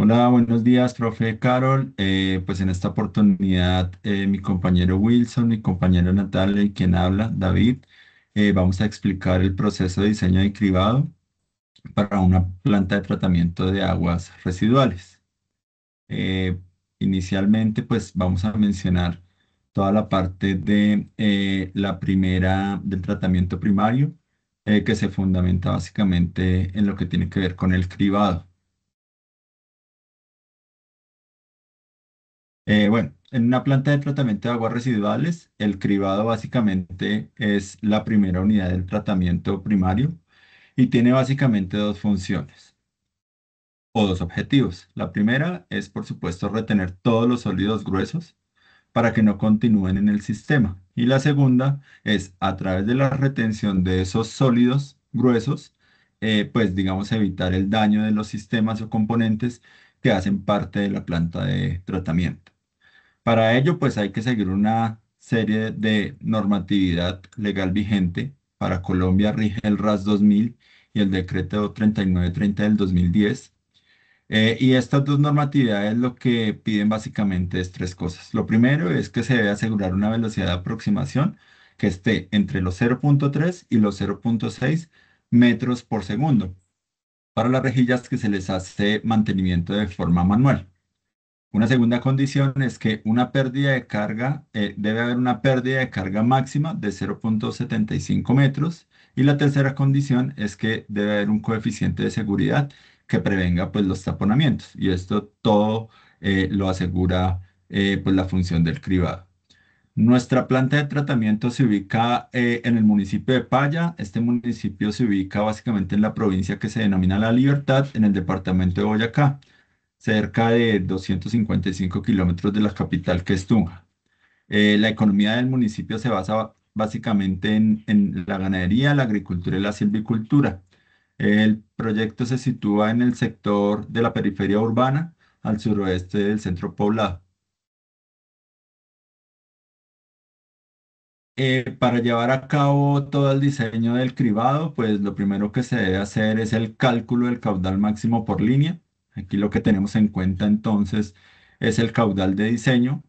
Hola, buenos días, profe Carol. Pues en esta oportunidad, mi compañero Wilson, mi compañera Natalia y quien habla, David, vamos a explicar el proceso de diseño de cribado para una planta de tratamiento de aguas residuales. Eh, Inicialmente, pues vamos a mencionar toda la parte de la primera del tratamiento primario, que se fundamenta básicamente en lo que tiene que ver con el cribado. Bueno, en una planta de tratamiento de aguas residuales, el cribado básicamente es la primera unidad del tratamiento primario y tiene básicamente dos funciones o dos objetivos. La primera es, por supuesto, retener todos los sólidos gruesos para que no continúen en el sistema. Y la segunda es, a través de la retención de esos sólidos gruesos, pues digamos, evitar el daño de los sistemas o componentes que hacen parte de la planta de tratamiento. Para ello, pues hay que seguir una serie de normatividad legal vigente. Para Colombia rige el RAS 2000 y el decreto 3930 del 2010. Y estas dos normatividades lo que piden básicamente es tres cosas. Lo primero es que se debe asegurar una velocidad de aproximación que esté entre los 0,3 y los 0,6 metros por segundo para las rejillas que se les hace mantenimiento de forma manual. Una segunda condición es que una pérdida de carga, debe haber una pérdida de carga máxima de 0,75 metros. Y la tercera condición es que debe haber un coeficiente de seguridad que prevenga pues, los taponamientos. Y esto todo lo asegura pues, la función del cribado. Nuestra planta de tratamiento se ubica en el municipio de Paya. Este municipio se ubica básicamente en la provincia que se denomina La Libertad, en el departamento de Boyacá, cerca de 255 kilómetros de la capital, que es Tunja. La economía del municipio se basa básicamente en la ganadería, la agricultura y la silvicultura. El proyecto se sitúa en el sector de la periferia urbana, al suroeste del centro poblado. Para llevar a cabo todo el diseño del cribado, pues lo primero que se debe hacer es el cálculo del caudal máximo por línea. Aquí lo que tenemos en cuenta entonces es el caudal de diseño.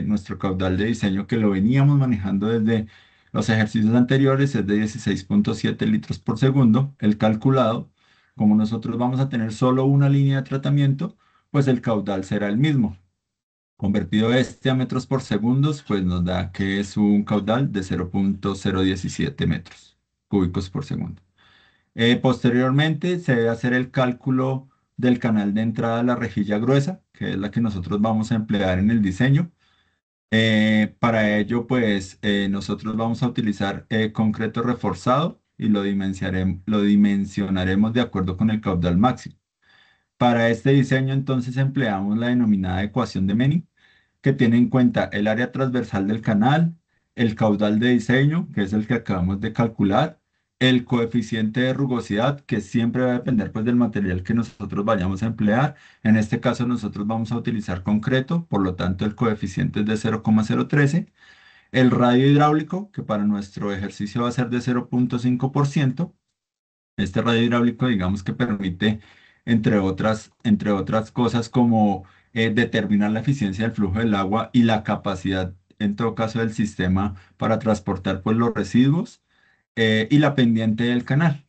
Nuestro caudal de diseño, que lo veníamos manejando desde los ejercicios anteriores, es de 16,7 litros por segundo. El calculado, como nosotros vamos a tener solo una línea de tratamiento, pues el caudal será el mismo. Convertido este a metros por segundos, pues nos da que es un caudal de 0,017 metros cúbicos por segundo. Posteriormente se debe hacer el cálculo del canal de entrada a la rejilla gruesa, que es la que nosotros vamos a emplear en el diseño. Para ello, pues nosotros vamos a utilizar concreto reforzado y lo dimensionaremos de acuerdo con el caudal máximo. Para este diseño, entonces, empleamos la denominada ecuación de Mení, que tiene en cuenta el área transversal del canal, el caudal de diseño, que es el que acabamos de calcular, el coeficiente de rugosidad, que siempre va a depender pues, del material que nosotros vayamos a emplear. En este caso nosotros vamos a utilizar concreto, por lo tanto el coeficiente es de 0,013. El radio hidráulico, que para nuestro ejercicio va a ser de 0,5%. Este radio hidráulico, digamos que permite, entre otras cosas, como determinar la eficiencia del flujo del agua y la capacidad, en todo caso, del sistema para transportar pues, los residuos, y la pendiente del canal.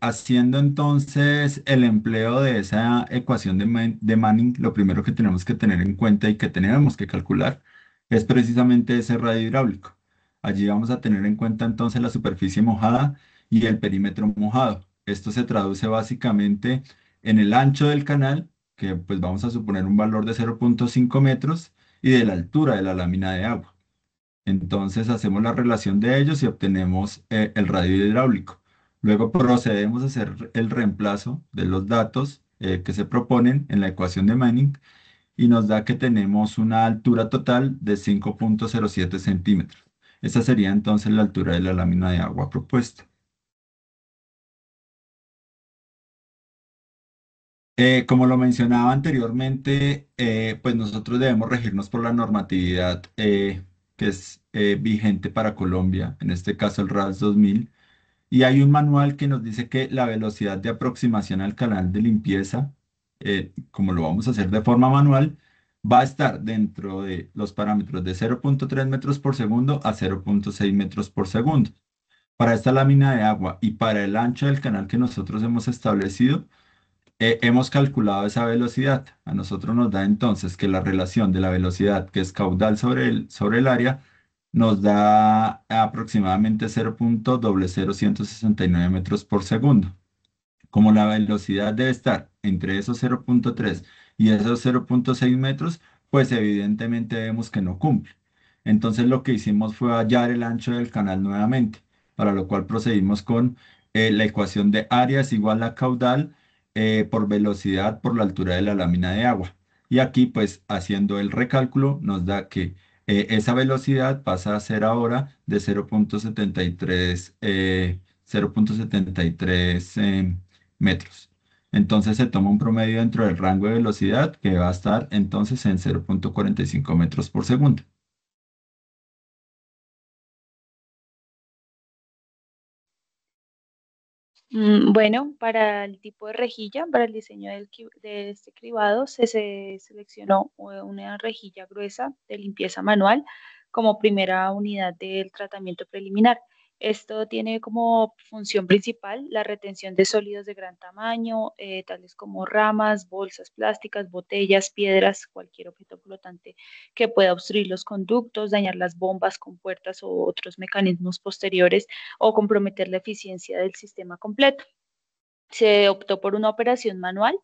Haciendo entonces el empleo de esa ecuación de Manning, lo primero que tenemos que tener en cuenta y que tenemos que calcular es precisamente ese radio hidráulico. Allí vamos a tener en cuenta entonces la superficie mojada y el perímetro mojado. Esto se traduce básicamente en el ancho del canal, que pues vamos a suponer un valor de 0,5 metros, y de la altura de la lámina de agua. Entonces hacemos la relación de ellos y obtenemos el radio hidráulico. Luego procedemos a hacer el reemplazo de los datos que se proponen en la ecuación de Manning y nos da que tenemos una altura total de 5,07 centímetros. Esa sería entonces la altura de la lámina de agua propuesta. Como lo mencionaba anteriormente, pues nosotros debemos regirnos por la normatividad que es vigente para Colombia, en este caso el RAS 2000. Y hay un manual que nos dice que la velocidad de aproximación al canal de limpieza, como lo vamos a hacer de forma manual, va a estar dentro de los parámetros de 0,3 metros por segundo a 0,6 metros por segundo. Para esta lámina de agua y para el ancho del canal que nosotros hemos establecido, hemos calculado esa velocidad. A nosotros nos da entonces que la relación de la velocidad, que es caudal sobre el área, nos da aproximadamente 0,00169 metros por segundo. Como la velocidad debe estar entre esos 0,3 y esos 0,6 metros, pues evidentemente vemos que no cumple. Entonces lo que hicimos fue hallar el ancho del canal nuevamente, para lo cual procedimos con la ecuación de área es igual a caudal por velocidad por la altura de la lámina de agua. Y aquí pues haciendo el recálculo nos da que esa velocidad pasa a ser ahora de 0,73 metros. Entonces se toma un promedio dentro del rango de velocidad que va a estar entonces en 0,45 metros por segundo. Bueno, para el tipo de rejilla, para el diseño de este cribado, se seleccionó una rejilla gruesa de limpieza manual como primera unidad del tratamiento preliminar. Esto tiene como función principal la retención de sólidos de gran tamaño, tales como ramas, bolsas plásticas, botellas, piedras, cualquier objeto flotante que pueda obstruir los conductos, dañar las bombas, compuertas o otros mecanismos posteriores o comprometer la eficiencia del sistema completo. Se optó por una operación manual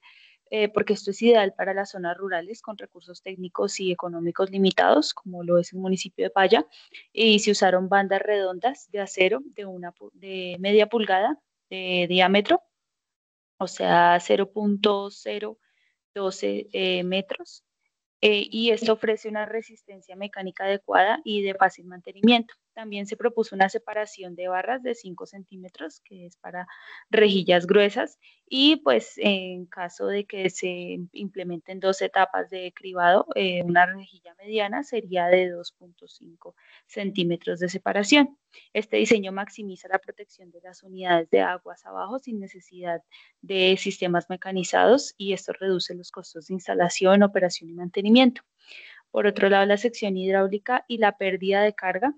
porque esto es ideal para las zonas rurales con recursos técnicos y económicos limitados, como lo es el municipio de Paya, y se usaron bandas redondas de acero de media pulgada de diámetro, o sea, 0,012 metros, y esto ofrece una resistencia mecánica adecuada y de fácil mantenimiento. También se propuso una separación de barras de 5 centímetros, que es para rejillas gruesas, y pues en caso de que se implementen dos etapas de cribado, una rejilla mediana sería de 2,5 centímetros de separación. Este diseño maximiza la protección de las unidades de aguas abajo sin necesidad de sistemas mecanizados y esto reduce los costos de instalación, operación y mantenimiento. Por otro lado, la sección hidráulica y la pérdida de carga.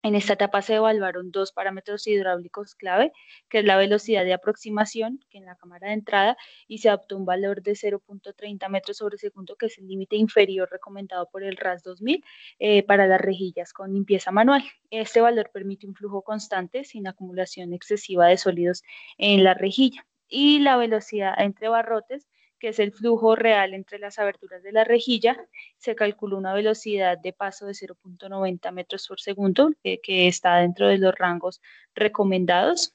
En esta etapa se evaluaron dos parámetros hidráulicos clave, que es la velocidad de aproximación, que en la cámara de entrada, y se adoptó un valor de 0,30 metros sobre segundo, que es el límite inferior recomendado por el RAS 2000 para las rejillas con limpieza manual. Este valor permite un flujo constante sin acumulación excesiva de sólidos en la rejilla. Y la velocidad entre barrotes, que es el flujo real entre las aberturas de la rejilla, se calculó una velocidad de paso de 0,90 metros por segundo, que está dentro de los rangos recomendados,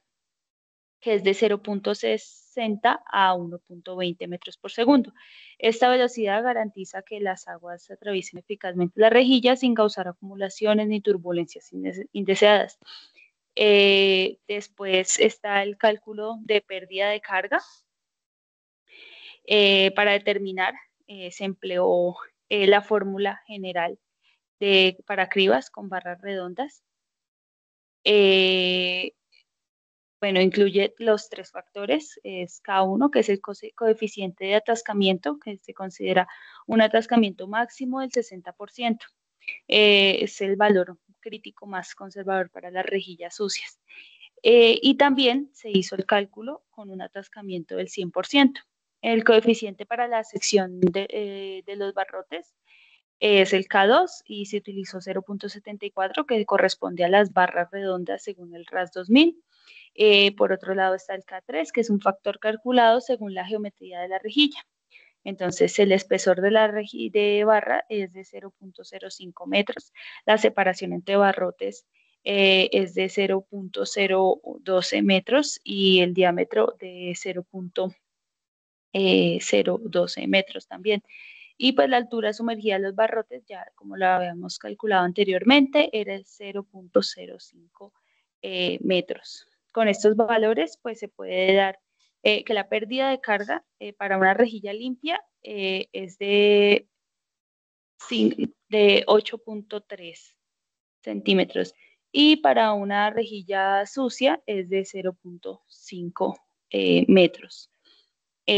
que es de 0,60 a 1,20 metros por segundo. Esta velocidad garantiza que las aguas atraviesen eficazmente la rejilla sin causar acumulaciones ni turbulencias indeseadas. Después está el cálculo de pérdida de carga. Para determinar, se empleó la fórmula general para cribas con barras redondas. Eh, bueno, incluye los tres factores, es K1, que es el coeficiente de atascamiento, que se considera un atascamiento máximo del 60%. Es el valor crítico más conservador para las rejillas sucias. Y también se hizo el cálculo con un atascamiento del 100%. El coeficiente para la sección de los barrotes es el K2 y se utilizó 0,74 que corresponde a las barras redondas según el RAS 2000. Por otro lado está el K3, que es un factor calculado según la geometría de la rejilla. Entonces, el espesor de la de barra es de 0,05 metros. La separación entre barrotes es de 0,012 metros y el diámetro de 0,012 metros también. Y pues la altura sumergida de los barrotes, ya como lo habíamos calculado anteriormente, era el 0,05 metros. Con estos valores, pues se puede dar que la pérdida de carga para una rejilla limpia es de 8,3 centímetros y para una rejilla sucia es de 0,5 metros.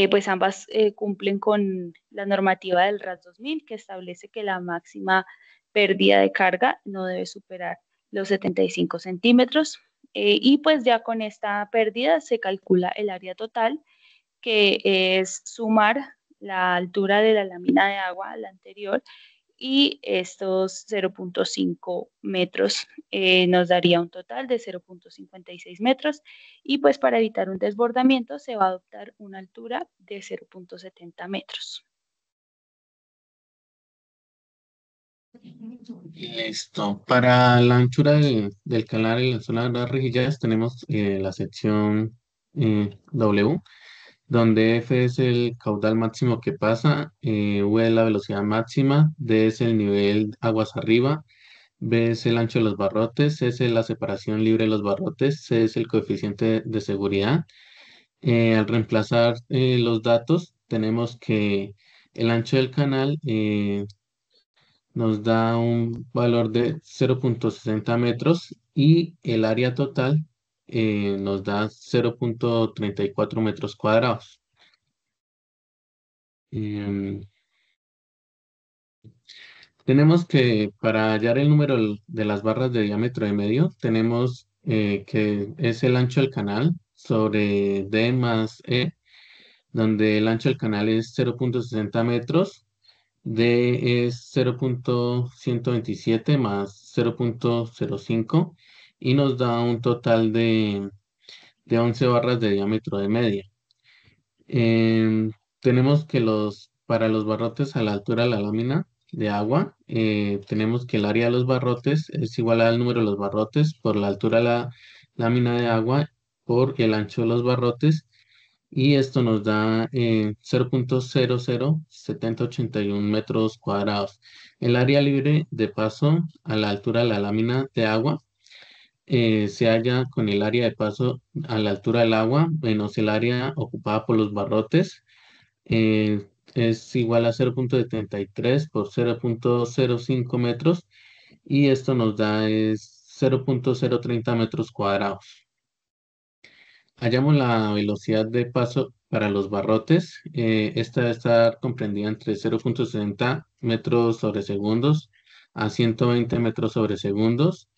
Pues ambas cumplen con la normativa del RAS 2000 que establece que la máxima pérdida de carga no debe superar los 75 centímetros. Y pues ya con esta pérdida se calcula el área total, que es sumar la altura de la lámina de agua a la anterior y estos 0,5 metros nos daría un total de 0,56 metros y pues para evitar un desbordamiento se va a adoptar una altura de 0,70 metros. Listo. Para la anchura del canal en la zona de las rejillas tenemos la sección W, donde F es el caudal máximo que pasa, V es la velocidad máxima, D es el nivel aguas arriba, B es el ancho de los barrotes, C es la separación libre de los barrotes, C es el coeficiente de seguridad. Al reemplazar los datos, tenemos que el ancho del canal nos da un valor de 0,60 metros y el área total nos da 0,34 metros cuadrados. Em, Tenemos que para hallar el número de las barras de diámetro de medio, tenemos que es el ancho del canal sobre D más E, donde el ancho del canal es 0,60 metros, D es 0,127 más 0,05 y nos da un total de 11 barras de diámetro de media. Tenemos que para los barrotes a la altura de la lámina de agua, tenemos que el área de los barrotes es igual al número de los barrotes por la altura de la lámina de agua por el ancho de los barrotes y esto nos da 0,007081 metros cuadrados. El área libre de paso a la altura de la lámina de agua se halla con el área de paso a la altura del agua menos el área ocupada por los barrotes. Es igual a 0,73 por 0,05 metros y esto nos da es 0,030 metros cuadrados. Hallamos la velocidad de paso para los barrotes. Esta debe estar comprendida entre 0,60 metros sobre segundos a 120 metros sobre segundos.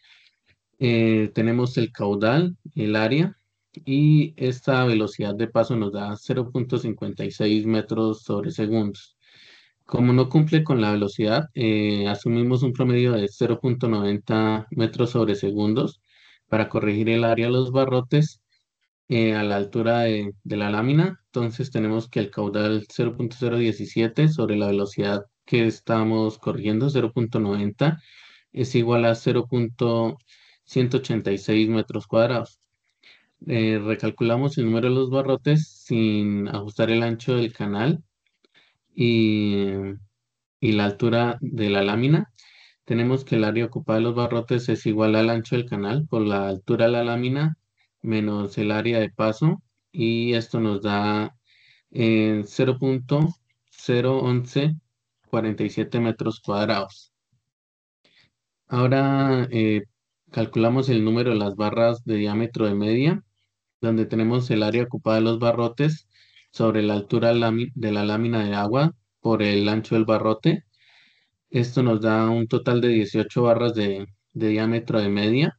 Tenemos el caudal, el área, y esta velocidad de paso nos da 0,56 metros sobre segundos. Como no cumple con la velocidad, asumimos un promedio de 0,90 metros sobre segundos para corregir el área de los barrotes a la altura de la lámina. Entonces tenemos que el caudal 0,017 sobre la velocidad que estamos corrigiendo, 0,90, es igual a 0,186 metros cuadrados. Recalculamos el número de los barrotes sin ajustar el ancho del canal y, y la altura de la lámina. Tenemos que el área ocupada de los barrotes es igual al ancho del canal por la altura de la lámina menos el área de paso y esto nos da 0,01147 metros cuadrados. Ahora calculamos el número de las barras de diámetro de media, donde tenemos el área ocupada de los barrotes sobre la altura de la lámina de agua por el ancho del barrote. Esto nos da un total de 18 barras de diámetro de media.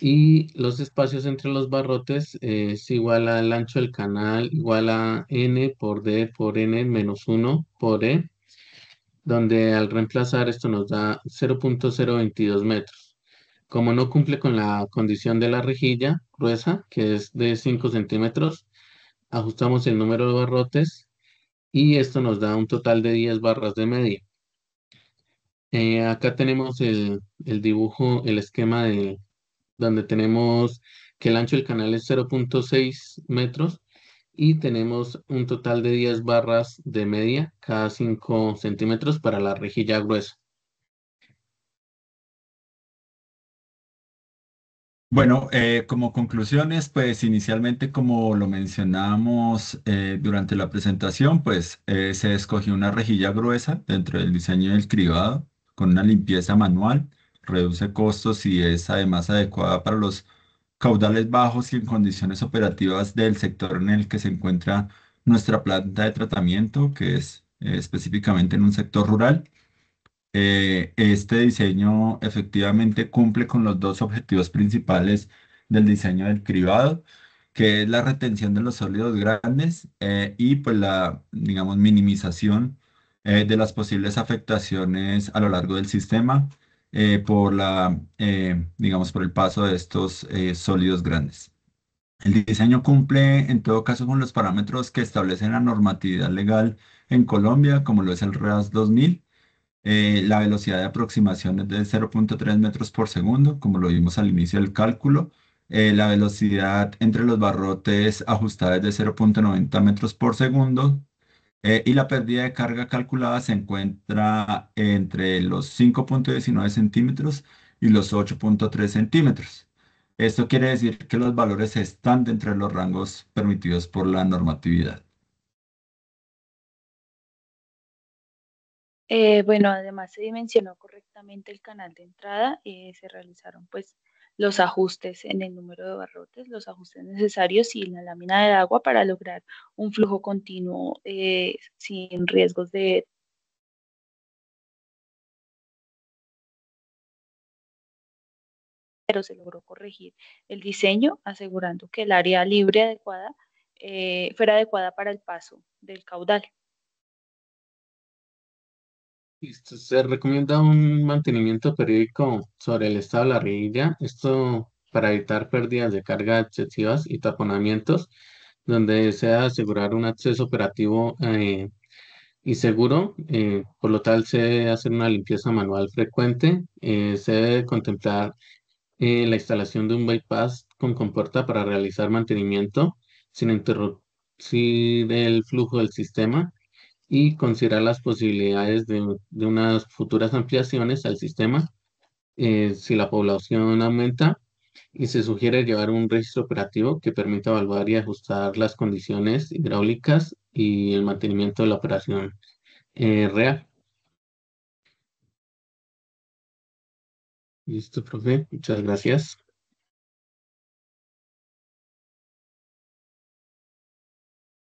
Y los espacios entre los barrotes es igual al ancho del canal, igual a n por d por n menos 1 por e, donde al reemplazar esto nos da 0,022 metros. Como no cumple con la condición de la rejilla gruesa, que es de 5 centímetros, ajustamos el número de barrotes y esto nos da un total de 10 barras de media. Acá tenemos el dibujo, el esquema de donde tenemos que el ancho del canal es 0,6 metros y tenemos un total de 10 barras de media cada 5 centímetros para la rejilla gruesa. Bueno, como conclusiones, pues inicialmente como lo mencionamos durante la presentación, pues se escogió una rejilla gruesa dentro del diseño del cribado con una limpieza manual reduce costos y es además adecuada para los caudales bajos y en condiciones operativas del sector en el que se encuentra nuestra planta de tratamiento, que es específicamente en un sector rural. Este diseño efectivamente cumple con los dos objetivos principales del diseño del cribado, que es la retención de los sólidos grandes y pues la, digamos, minimización de las posibles afectaciones a lo largo del sistema por digamos, por el paso de estos sólidos grandes. El diseño cumple en todo caso con los parámetros que establecen la normatividad legal en Colombia, como lo es el REAS 2000. La velocidad de aproximación es de 0,3 metros por segundo, como lo vimos al inicio del cálculo. La velocidad entre los barrotes ajustada es de 0,90 metros por segundo. Y la pérdida de carga calculada se encuentra entre los 5,19 centímetros y los 8,3 centímetros. Esto quiere decir que los valores están dentro de los rangos permitidos por la normatividad. Bueno, además se dimensionó correctamente el canal de entrada, se realizaron pues los ajustes en el número de barrotes, los ajustes necesarios y en la lámina de agua para lograr un flujo continuo sin riesgos de... Pero se logró corregir el diseño asegurando que el área libre adecuada fuera adecuada para el paso del caudal. Listo. Se recomienda un mantenimiento periódico sobre el estado de la rejilla, esto para evitar pérdidas de carga excesivas y taponamientos, donde se debe asegurar un acceso operativo y seguro. Por lo tal, se debe hacer una limpieza manual frecuente. Se debe contemplar la instalación de un bypass con compuerta para realizar mantenimiento sin interrumpir el flujo del sistema y considerar las posibilidades de unas futuras ampliaciones al sistema si la población aumenta, y se sugiere llevar un registro operativo que permita evaluar y ajustar las condiciones hidráulicas y el mantenimiento de la operación real. Listo, profe. Muchas gracias.